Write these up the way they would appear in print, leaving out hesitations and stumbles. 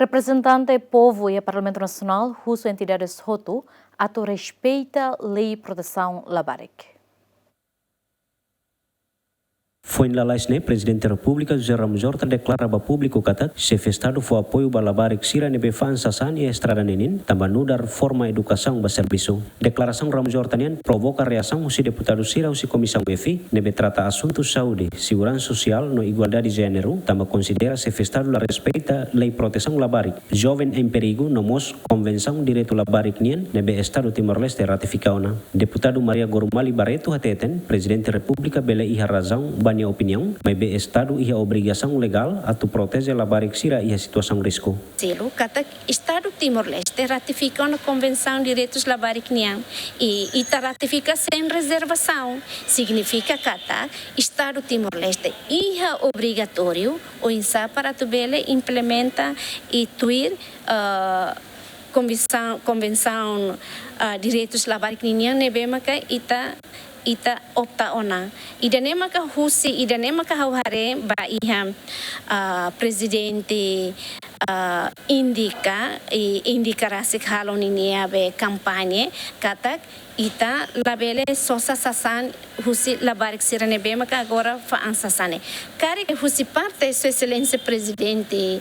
Representante povo e Parlamento Nacional, Russo entidades Hotu, ato respeita lei proteção labarik. Foi em Lalaisne, Presidente da República, José Ramos Horta, declara para público que chefe Estado foi apoio para labarik sira nebe fan sasan e estrada nenin, também dar forma educação para serviço. Declaração Ramos Horta nen provoca reação os deputados sira os comissão EFI, nebe trata assuntos saúde, segurança social no igualdade de gênero, também considera chefe Estado la respeita lei proteção labarik. Jovem em perigo no mos convenção direito labarik nien, nebe Estado Timor-Leste ratificauna. Deputado Maria Gormali Barreto hateten, Presidente da República bela iha razão banha opinião, mas be Estado iha obrigação legal a tu proteger labarik sira iha situação risco. Selo kata Estado Timor-Leste ratifica a Convenção de Direitos Labarik Niang e ita ratifica sem reservação. Significa kata Estado Timor-Leste iha obrigatório o insa para tu bele implementa e tuir Convenção Direitos Labarik Niang nebema ka ita opta ona idanema ka husi idanema ka hauhare ba iha presidente indica rasik halon ini abe kampanye katak ita labele sosa sasan husi labarik sirane bema ka agora fa ansasane kari husi parte sua excelência presidente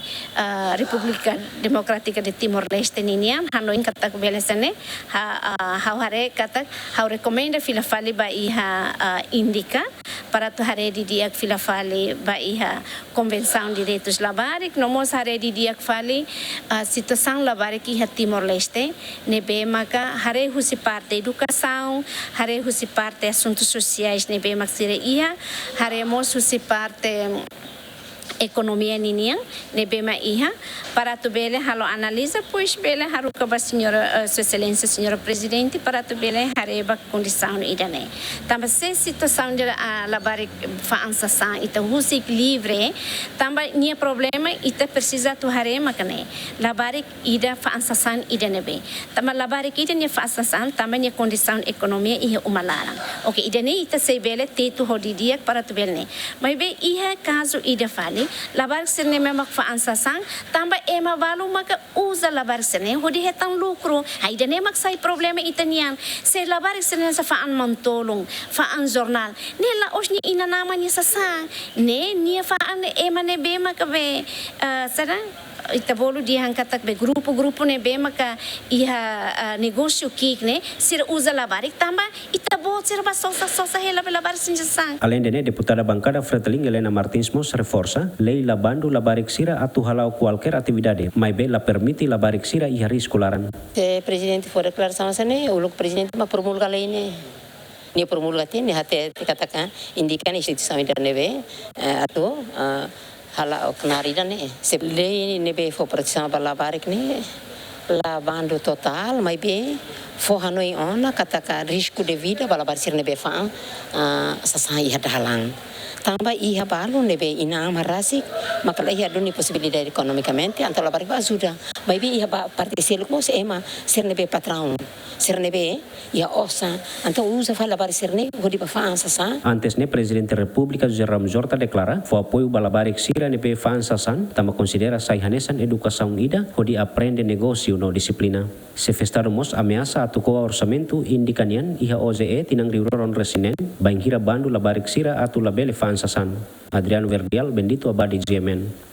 República Democrática de Timor-Leste ninian hanoin katak belesane hauhare katak hau recomenda fila fali ba iha indica para tu hare di dia fila fali ba iha Convenção de Direitos Labarik nomos hare di dia fali situação labarik iha Timor-Leste nebe maka hare husi parte educação hare husi parte assuntos sociais nebe maksire iha haremos husi parte economia ninian nebema iha para tu bele halo analisa pois bele haruka ba senhora sua excelência senhora presidente para tu bele hareba condição idane tamba se situação de labarik fa ansasan ita husik livre tamba nia problema ita precisa tu harema kane labarik ida fa ansasan idane be tamba labarik ida nia fa ansasan tamba nia condição economia iha umalarang okay idane ita se bele tetu hodidia para tu bele mas be iha caso ida fali labarik sirne memak fa ansasang tamba ema valu maka usa labarik sirne hodi hetang lucro haida ne mak sai problema itanian se labarik sirne sa fa an mantolong fa an jornal ne la osni ina nama ni sasa ne ni fa an ema ne be maka be sarang ita bolu dia hangkatak be grupo ne be maka iha negócio kik ne sir usa labarik tamba ita bol sir ba sosa hela be labarik sinjasang. Além de deputada bancada Freteling Helena Martins Mos reforça lei labando labarik sira atu halau qualquer atividade, mas be la permite labarik sira iha riscolaran. Se presidente for declaração sane, o presidente ma promulga lei ne. Ni promulga ne hate katakan indikan instituição ida nebe atu hala kenarida ne se lei nebe for proteção para labarik ne lavando total mas be for hanoi ona kataka risco de vida para labarik sir nebe fa sasai hadalang tamba iha balu nebe ina marasik maka iha duni possibilidade economicamente anto labarik ajuda mas be iha participar com se ema sir nebe patrão sir nebe ia osa anto usa fa labarik sir ne godi pa fa sasa. Antes ne Presidente da República José Ramos Horta declara foi apoio para labarik sira nebe fa ansasan tama considera sai hanesan educação ida hodi aprende negócio no disiplina. Se festarmos ameaça atu orçamento indicanian iha OZE tinang riuron resinen banghira bandu labarik sira atu labele fa ansasan. Adriano Verdial, Bendito Abadi GMN.